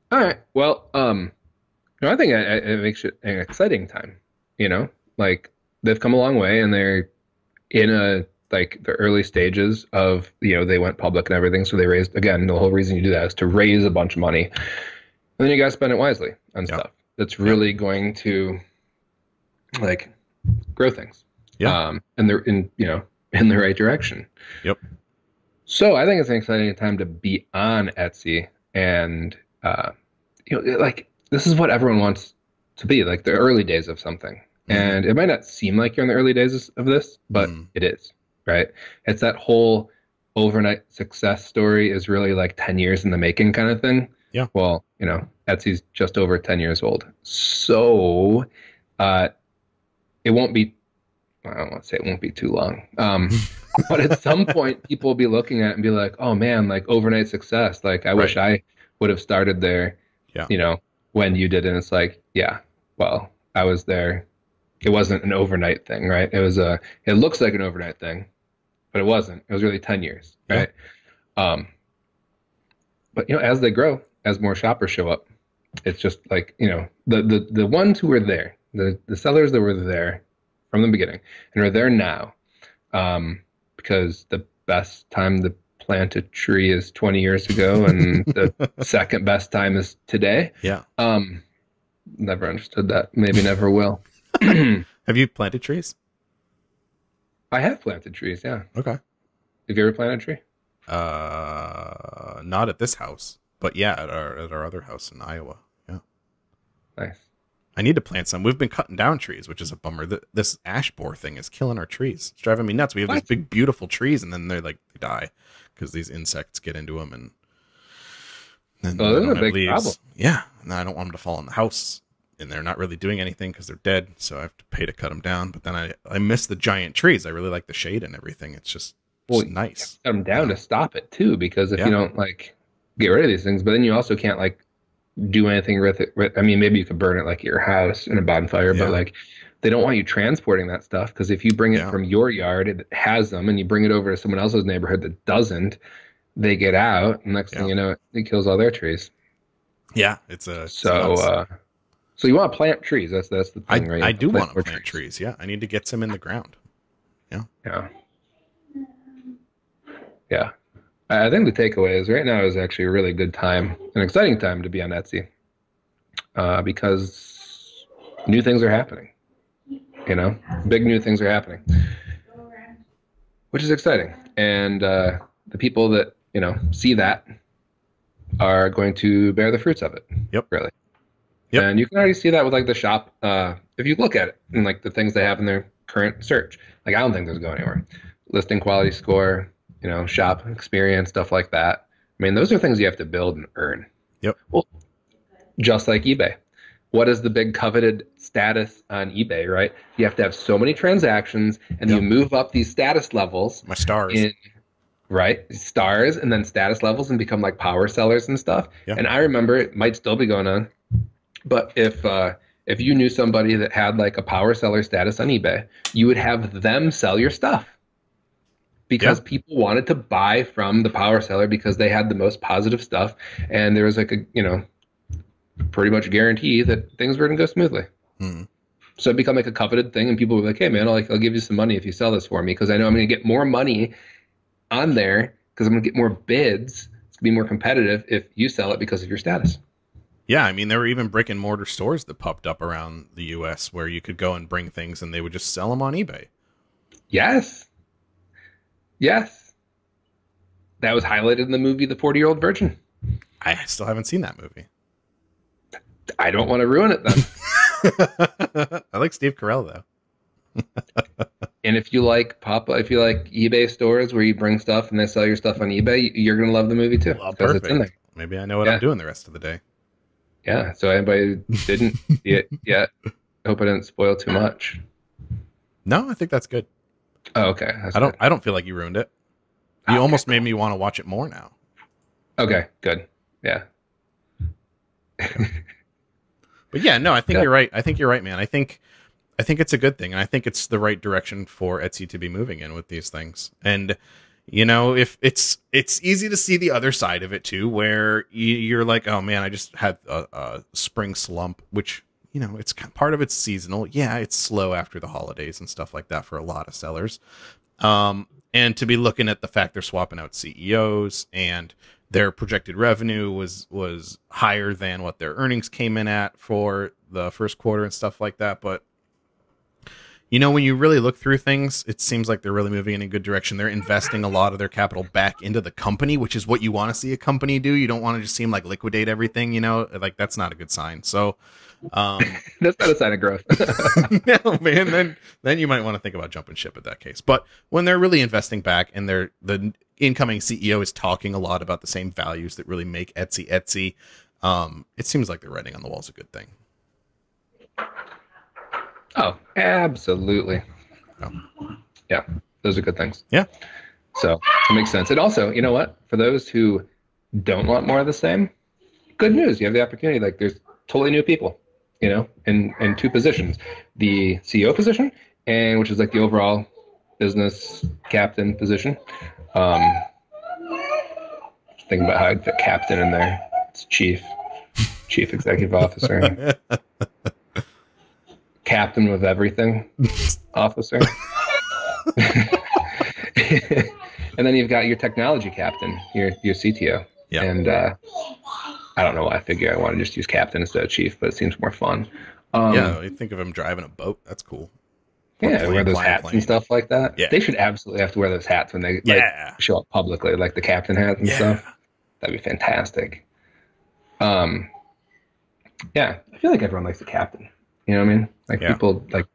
All right. Well, I think it makes it an exciting time. Like, they've come a long way, and they're in like the early stages of, they went public and everything. So they raised, again, the whole reason you do that is to raise a bunch of money. And then you got to spend it wisely on Yeah. stuff that's really going to like grow things. Yeah. And they're in the right direction. Yep. So I think it's an exciting time to be on Etsy, and like this is what everyone wants to be, like the early days of something. And it might not seem like you're in the early days of this, but it is, right? It's that whole overnight success story is really like 10 years in the making kind of thing. Yeah. Well, Etsy's just over 10 years old. So it won't be, I don't want to say it won't be too long. But at some point, people will be looking at it and be like, oh man, like overnight success. Like I wish I would have started there, when you did. And it's like, yeah, well, I was there. It wasn't an overnight thing, right? It looks like an overnight thing, but it wasn't. It was really 10 years, right? Yeah. But as they grow, as more shoppers show up, it's just like, the ones who were there, the sellers that were there from the beginning and are there now, because the best time to plant a tree is 20 years ago and the second best time is today. Yeah. Never understood that. Maybe never will. Have you planted trees? I have planted trees, yeah. Okay. Have you ever planted a tree? Not at this house, but yeah, at our other house in Iowa. Yeah. Nice. I need to plant some. We've been cutting down trees, which is a bummer. This ash borer thing is killing our trees. It's driving me nuts. We have these big, beautiful trees, and then they die because these insects get into them, and then that's a big problem. Yeah, and I don't want them to fall in the house, and they're not really doing anything because they're dead, so I have to pay to cut them down. But then I miss the giant trees. I really like the shade and everything. It's just nice. Cut them down to stop it too, because if you don't like get rid of these things, but then you also can't like do anything with it. I mean, maybe you could burn it like at your house in a bonfire, but like they don't want you transporting that stuff, because if you bring it from your yard, it has them, and you bring it over to someone else's neighborhood that doesn't, they get out, and next thing you know, it kills all their trees. Yeah, it's a so you want to plant trees. That's the thing, right? I do want to plant trees. Yeah, I need to get some in the ground. Yeah. I think the takeaway is right now is actually a really good time, an exciting time to be on Etsy, because new things are happening. Big new things are happening, which is exciting. And the people that see that are going to bear the fruits of it. Yep. Really. Yep. And you can already see that with like the shop. If you look at it and like the things they have in their current search, like I don't think those go anywhere. Listing quality score, shop experience, stuff like that. I mean, those are things you have to build and earn. Yep. Well, just like eBay. What is the big coveted status on eBay, right? You have to have so many transactions, and you move up these status levels. My stars. Stars, and then status levels, and become like power sellers and stuff. Yep. And I remember, it might still be going on, but if you knew somebody that had like a power seller status on eBay, you would have them sell your stuff. Because people wanted to buy from the power seller because they had the most positive stuff, and there was like a pretty much guarantee that things were going to go smoothly. So it become like a coveted thing, and people were like, "Hey man, I'll give you some money if you sell this for me, because I know I'm going to get more money on there because I'm going to get more bids. It's going to be more competitive if you sell it because of your status." Yeah, I mean, there were even brick and mortar stores that popped up around the U.S. where you could go and bring things, and they would just sell them on eBay. Yes. That was highlighted in the movie The 40-Year-Old Virgin. I still haven't seen that movie. I don't want to ruin it then. I like Steve Carell, though. And if you like eBay stores where you bring stuff and they sell your stuff on eBay, you're going to love the movie too. Well, perfect. It's in there. Maybe I know what I'm doing the rest of the day. Yeah, so anybody didn't see it yet, I hope I didn't spoil too much. No, I think that's good. Oh, okay. I don't feel like you ruined it. You almost made me want to watch it more now. Okay, good. Yeah. But yeah, no, I think you're right. I think you're right, man. I think it's a good thing, and I think it's the right direction for Etsy to be moving in with these things. And if it's easy to see the other side of it too, where you're like, oh man, I just had a spring slump, which it's part of it's seasonal. Yeah, it's slow after the holidays and stuff like that for a lot of sellers. And to be looking at the fact they're swapping out CEOs and their projected revenue was higher than what their earnings came in at for the first quarter and stuff like that. But when you really look through things, it seems like they're really moving in a good direction. They're investing a lot of their capital back into the company, which is what you want to see a company do. You don't want to just see them like liquidate everything, like that's not a good sign. So that's not a sign of growth. no, man, then you might want to think about jumping ship at that case. But when they're really investing back and the incoming CEO is talking a lot about the same values that really make Etsy, it seems like the writing on the wall is a good thing. Oh, absolutely. Oh. Yeah, those are good things. Yeah. So it makes sense. And also, you know what? For those who don't want more of the same, good news. You have the opportunity. Like, there's totally new people, in two positions. The CEO position, and which is like the overall business captain position. Thinking about how I'd fit captain in there. It's chief executive officer. Captain with everything officer. And then you've got your technology captain, your CTO. Yeah. And I don't know why I figure I want to just use captain instead of chief, but it seems more fun. You think of him driving a boat. That's cool. Yeah, wear those hats and stuff like that. Yeah. They should absolutely have to wear those hats when they show up publicly, like the captain hat and stuff. That'd be fantastic. Yeah, I feel like everyone likes the captain. You know what I mean? Like people like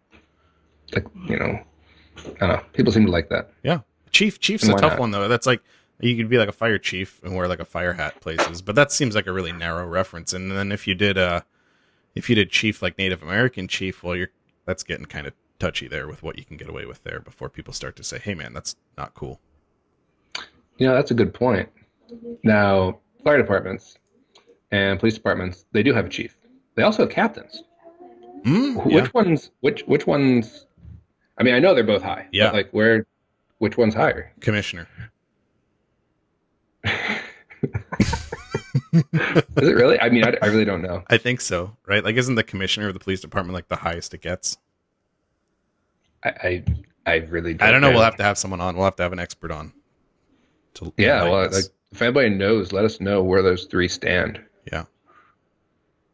I don't know. People seem to like that. Yeah. Chief's a tough one though. That's like you could be like a fire chief and wear like a fire hat places, but that seems like a really narrow reference. And then if you did chief like Native American chief, well that's getting kind of touchy there with what you can get away with there before people start to say, "Hey man, that's not cool." That's a good point. Now, fire departments and police departments, they do have a chief. They also have captains. Which ones? I mean, I know they're both high. Yeah. But like, which one's higher? Commissioner. Is it really? I mean, I really don't know. I think so, right? Like, isn't the commissioner of the police department like the highest it gets? I really don't. I don't know. We'll have to have someone on. We'll have to have an expert on. Well, like if anybody knows, let us know where those three stand. Yeah.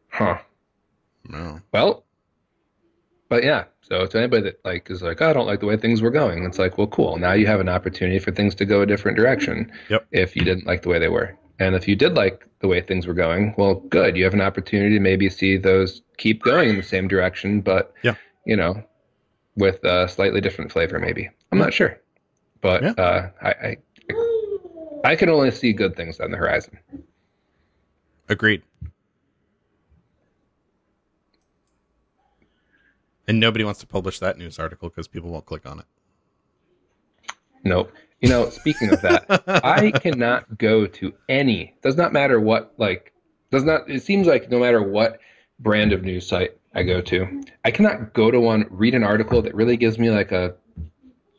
Huh. No. Well, but yeah. So to anybody that like is like, oh, I don't like the way things were going, it's like, well, cool. Now you have an opportunity for things to go a different direction. Yep. If you didn't like the way they were, and if you did like the way things were going, well, good. You have an opportunity to maybe see those keep going in the same direction, but with a slightly different flavor, maybe. I'm not sure, but I can only see good things on the horizon. Agreed. And nobody wants to publish that news article because people won't click on it. Nope. Speaking of that, I cannot go to any, does not matter what, it seems like no matter what brand of news site I go to, I cannot go to one, read an article that really gives me like a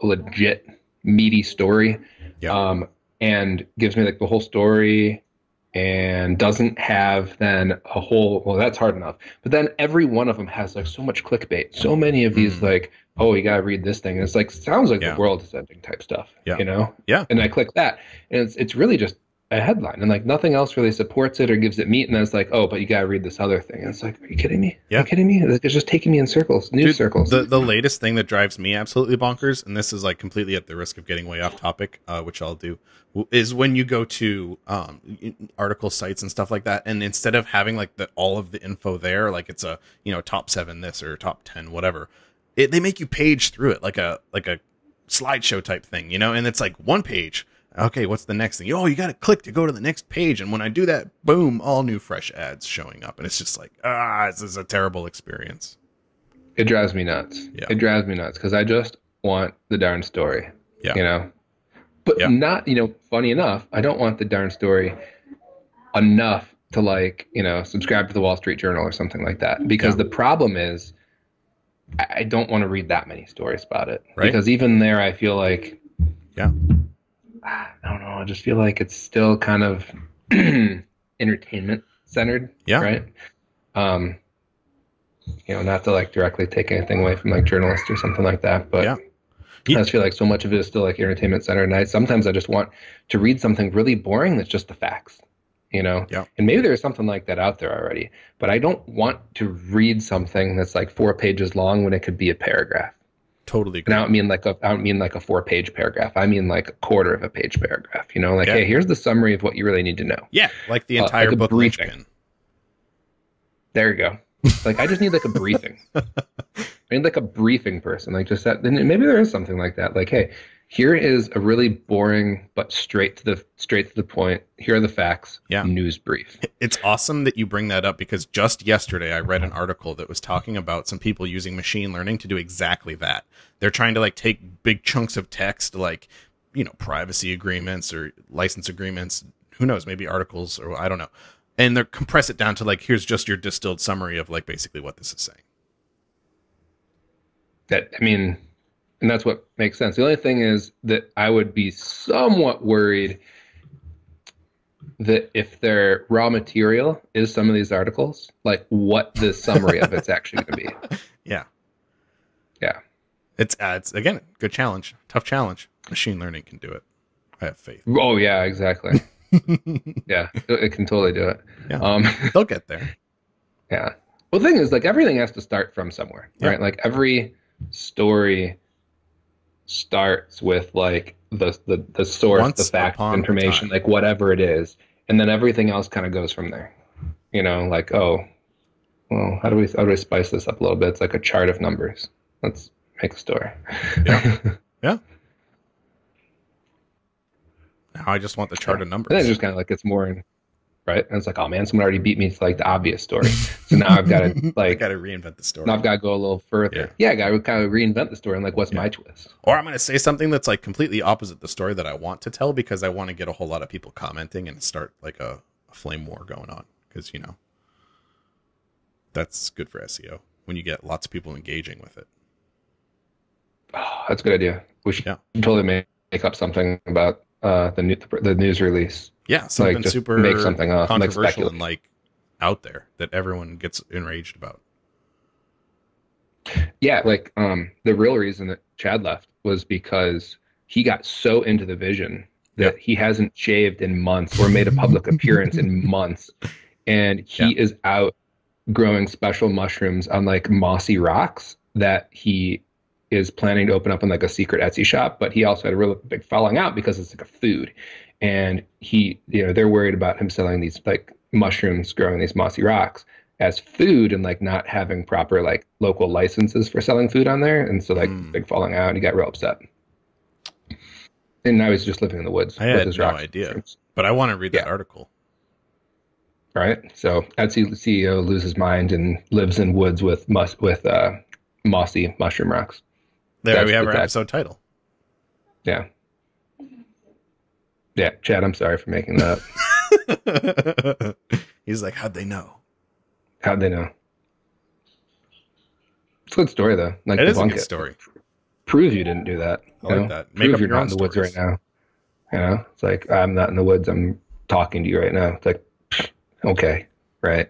legit meaty story. Yeah. And gives me like the whole story and doesn't have then a whole, well, that's hard enough. But then every one of them has like so much clickbait. So many of these like, oh, you got to read this thing. And it's like, sounds like the world is ending type stuff, Yeah. And I click that and it's really just a headline and like nothing else really supports it or gives it meat. And then it's like, oh, but you got to read this other thing. And it's like, are you kidding me? Yeah. Are you kidding me? It's just taking me in circles, circles. The latest thing that drives me absolutely bonkers, and this is like completely at the risk of getting way off topic, which I'll do, is when you go to article sites and stuff like that, and instead of having like all of the info there, like it's a top 7 this or top 10 whatever, they make you page through it like a slideshow type thing, and it's like one page. Okay, what's the next thing? Oh, you got to click to go to the next page. And when I do that, boom, all new fresh ads showing up. And it's just like, this is a terrible experience. It drives me nuts. Yeah. It drives me nuts because I just want the darn story, Yeah. But not, funny enough, I don't want the darn story enough to like, subscribe to the Wall Street Journal or something like that. Because the problem is I don't want to read that many stories about it. Right. Because even there, I feel like, yeah. I don't know. I just feel like it's still kind of entertainment centered. Yeah. Right. Not to like directly take anything away from like journalists or something like that, but I just feel like so much of it is still like entertainment center. And sometimes I just want to read something really boring that's just the facts, you know? Yeah. And maybe there's something like that out there already, but I don't want to read something that's like 4 pages long when it could be a paragraph. Totally agree. And I don't mean like a 4 page paragraph. I mean like a quarter of a page paragraph, you know, like, hey, here's the summary of what you really need to know. Yeah. Like the entire like book briefing. linchpin. There you go. Like, I just need like a briefing. I need like a briefing person. Like, just that. Then maybe there is something like that. Like, hey, here is a really boring but straight to the point. Here are the facts. Yeah. News brief. It's awesome that you bring that up, because just yesterday I read an article that was talking about some people using machine learning to do exactly that. They're trying to like take big chunks of text, like, you know, privacy agreements or license agreements, who knows, maybe articles, or I don't know. And they compress it down to like, here's just your distilled summary of like basically what this is saying. And that's what makes sense. The only thing is that I would be somewhat worried that if their raw material is some of these articles, like what the summary of it's actually going to be. Yeah. Yeah. It's again, good challenge, tough challenge. Machine learning can do it. I have faith. Oh yeah, exactly. Yeah, it can totally do it. Yeah. They'll get there. Yeah. Well, the thing is, like, everything has to start from somewhere, right? Like every story starts with like the source, Once the fact, upon information, a time. like whatever it is, and then everything else kind of goes from there. You know, like, oh, well, how do we spice this up a little bit? It's like a chart of numbers. Let's make a story. Yeah. Yeah. Now I just want the chart of numbers. And then it just kind of like gets more, right? And it's like, oh man, someone already beat me to like the obvious story. So now I've got to like, I got to reinvent the story. now I've got to go a little further. Yeah, I got to kind of reinvent the story and like, what's my twist? Or I'm going to say something that's like completely opposite the story that I want to tell, because I want to get a whole lot of people commenting and start like a flame war going on. Because, you know, that's good for SEO when you get lots of people engaging with it. Oh, that's a good idea. We should totally make up something about the news release. Yeah, something like just super make something up, controversial and like out there that everyone gets enraged about. Yeah, like the real reason that Chad left was because he got so into the vision that he hasn't shaved in months or made a public appearance in months, and he is out growing special mushrooms on like mossy rocks that he is planning to open up in like a secret Etsy shop. But he also had a real big falling out because it's like a food, and he, you know, they're worried about him selling these like mushrooms growing these mossy rocks as food and like not having proper like local licenses for selling food on there. And so like big falling out, and he got real upset. And now he's just living in the woods. I had no idea, but I want to read that article. Right. So Etsy CEO loses mind and lives in woods with mossy mushroom rocks. There we have our episode title. Yeah. Yeah, Chad, I'm sorry for making that up. He's like, how'd they know? How'd they know? It's a good story, though. Like, it is a good story. Prove you didn't do that. I like that. Make up you're not in the woods right now. You know, it's like, I'm not in the woods. I'm talking to you right now. It's like, okay, right?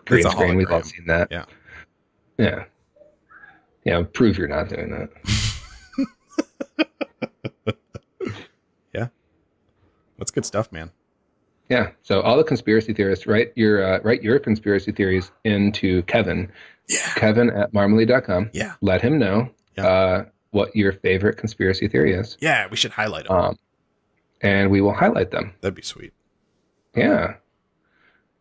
Green screen. We've all seen that. Yeah. Yeah. Yeah. Prove you're not doing that. Yeah. That's good stuff, man. Yeah. So all the conspiracy theorists, write your conspiracy theories into Kevin. Yeah. Kevin at marmalead.com. Yeah. Let him know what your favorite conspiracy theory is. Yeah, we should highlight them. And we will highlight them. That'd be sweet. Yeah.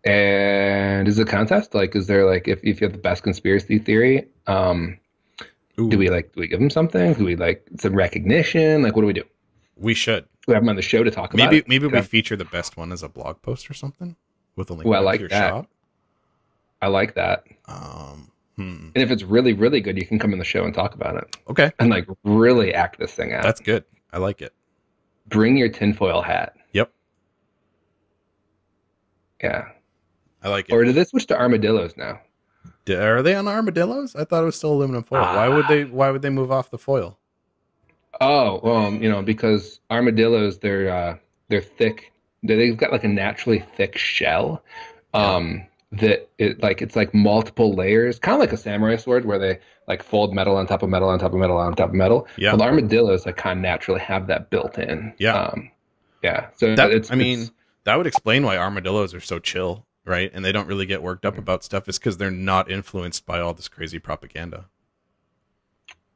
And is it a contest? Like, is there like, if you have the best conspiracy theory, do we give them something? Do we like some recognition? Like, what do we do? We should. We have them on the show to talk about it. Maybe we feature the best one as a blog post or something with a link to your that. shop. I like that. And if it's really, really good, you can come in the show and talk about it. Okay. And like really act this thing out. That's good. I like it. Bring your tinfoil hat. Yep. Yeah. I like it. Or did they switch to armadillos now? Are they on armadillos? I thought it was still aluminum foil. Why would they move off the foil? Oh, well, because armadillos, they're thick. They've got like a naturally thick shell that it's like multiple layers, kind of like a samurai sword where they like fold metal on top of metal on top of metal on top of metal. Yeah. Well, the armadillos like kind of naturally have that built in. Yeah. Yeah. So that would explain why armadillos are so chill, right? And they don't really get worked up about stuff. Is because they're not influenced by all this crazy propaganda.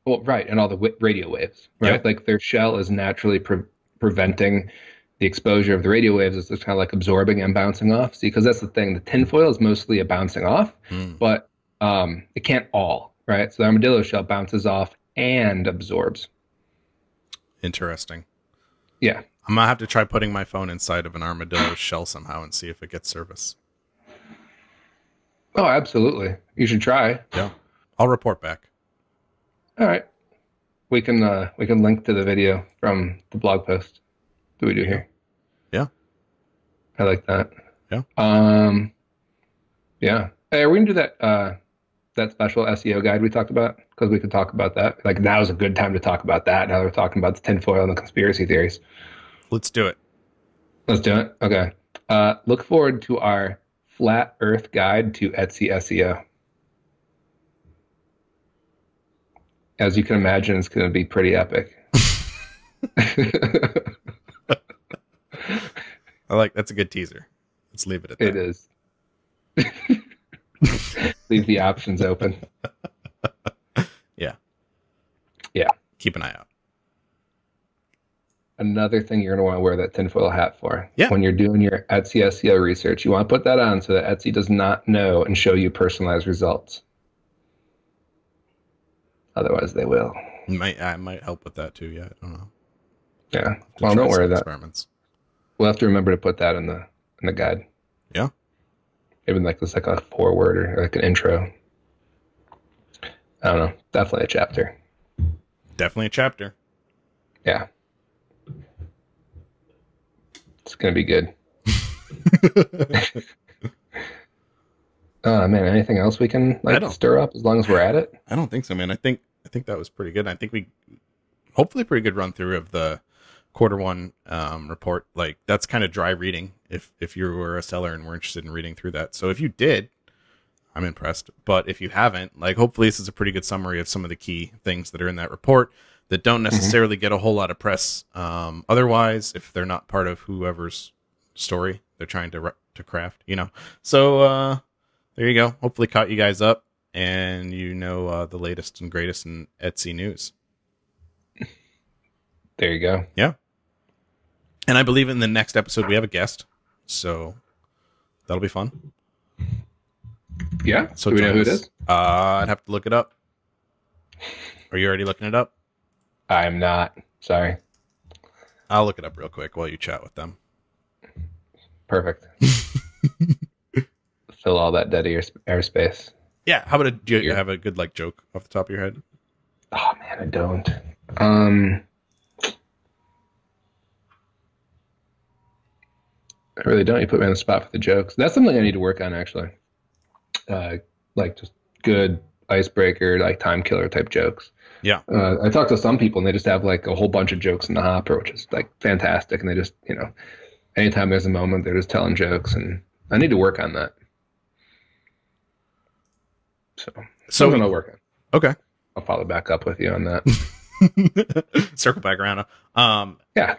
Well, right, and all the radio waves, right? Yep. Like their shell is naturally preventing the exposure of the radio waves. It's just kind of like absorbing and bouncing off. See, because that's the thing. The tinfoil is mostly a bouncing off, but it can't all, right? So the armadillo shell bounces off and absorbs. Interesting. Yeah. I'm going to have to try putting my phone inside of an armadillo shell somehow and see if it gets service. Oh, absolutely. You should try. Yeah. I'll report back. All right. We can link to the video from the blog post that we do here. Yeah. I like that. Yeah. Yeah. Hey, are we gonna do that special SEO guide we talked about? Because we could talk about that. Like now is a good time to talk about that. Now we're talking about the tinfoil and the conspiracy theories. Let's do it. Let's do it. Okay. Look forward to our flat Earth guide to Etsy SEO. As you can imagine, it's going to be pretty epic. That's a good teaser. Let's leave it at that. It is. Leave the options open. Yeah. Yeah. Keep an eye out. Another thing you're going to want to wear that tinfoil hat for. Yeah. When you're doing your Etsy SEO research, you want to put that on so that Etsy does not know and show you personalized results. Otherwise, they will. I might help with that too. Yeah, I don't know. Yeah. Well, don't worry that. Experiments. We'll have to remember to put that in the guide. Yeah. Even like this, like a foreword or like an intro. I don't know. Definitely a chapter. Definitely a chapter. Yeah. It's gonna be good. Man, anything else we can stir up as long as we're at it? I don't think so, man. I think that was pretty good. I think we hopefully pretty good run through of the Q1 report. Like that's kind of dry reading if you were a seller and were interested in reading through that. So if you did, I'm impressed. But if you haven't, like hopefully this is a pretty good summary of some of the key things that are in that report that don't necessarily get a whole lot of press. Otherwise, if they're not part of whoever's story they're trying to craft, So there you go. Hopefully caught you guys up and the latest and greatest in Etsy news. There you go. Yeah. And I believe in the next episode we have a guest. So that'll be fun. Yeah. So do we know who it is? I'd have to look it up. Are you already looking it up? I'm not. Sorry. I'll look it up real quick while you chat with them. Perfect. Fill all that dead airspace. Yeah. How about do you have a good joke off the top of your head? Oh man, I don't. I really don't. You put me on the spot for the jokes. That's something I need to work on actually. Just good icebreaker, time killer type jokes. Yeah. I talked to some people and they just have a whole bunch of jokes in the hopper, which is fantastic. And they just, anytime there's a moment, they're just telling jokes, and I need to work on that. So something I'll work on. Okay. I'll follow back up with you on that. Circle back around. Yeah.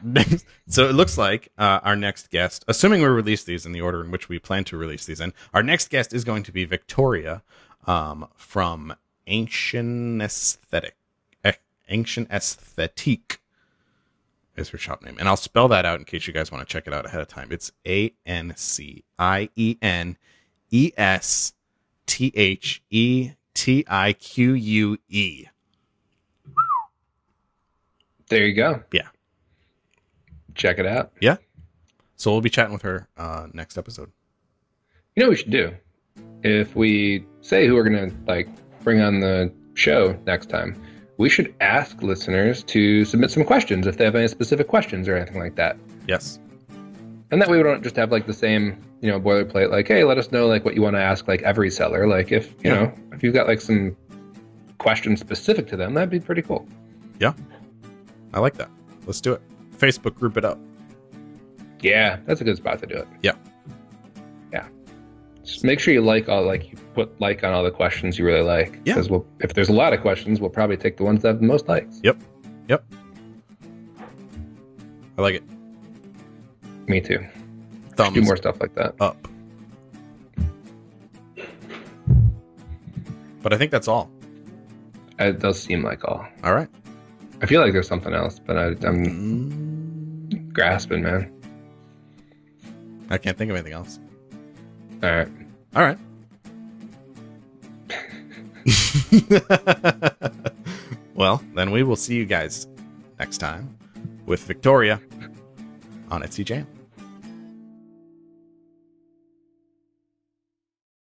So it looks like our next guest, assuming we release these in the order in which we plan to release these in, our next guest is going to be Victoria from Ancient Aesthetic. Ancient Aesthetique is her shop name. And I'll spell that out in case you guys want to check it out ahead of time. It's ANCIENESTHETIQUE. There you go. Yeah. Check it out. Yeah. So we'll be chatting with her next episode. You know what we should do? If we say who we're going to bring on the show next time, we should ask listeners to submit some questions if they have any specific questions or anything like that. Yes. And that way we don't just have the same, boilerplate, hey, let us know what you want to ask every seller. If, if you've got some questions specific to them, that'd be pretty cool. Yeah. I like that. Let's do it. Facebook group it up. Yeah, that's a good spot to do it. Yeah. Yeah. Just make sure you you put like on all the questions you really like. Yeah. Because if there's a lot of questions, we'll probably take the ones that have the most likes. Yep. I like it. Me too. Thumbs do more stuff like that. Up. But I think that's all. It does seem like all. All right. I feel like there's something else, but I'm grasping, man. I can't think of anything else. All right. All right. Well, then we will see you guys next time with Victoria on Etsy Jam.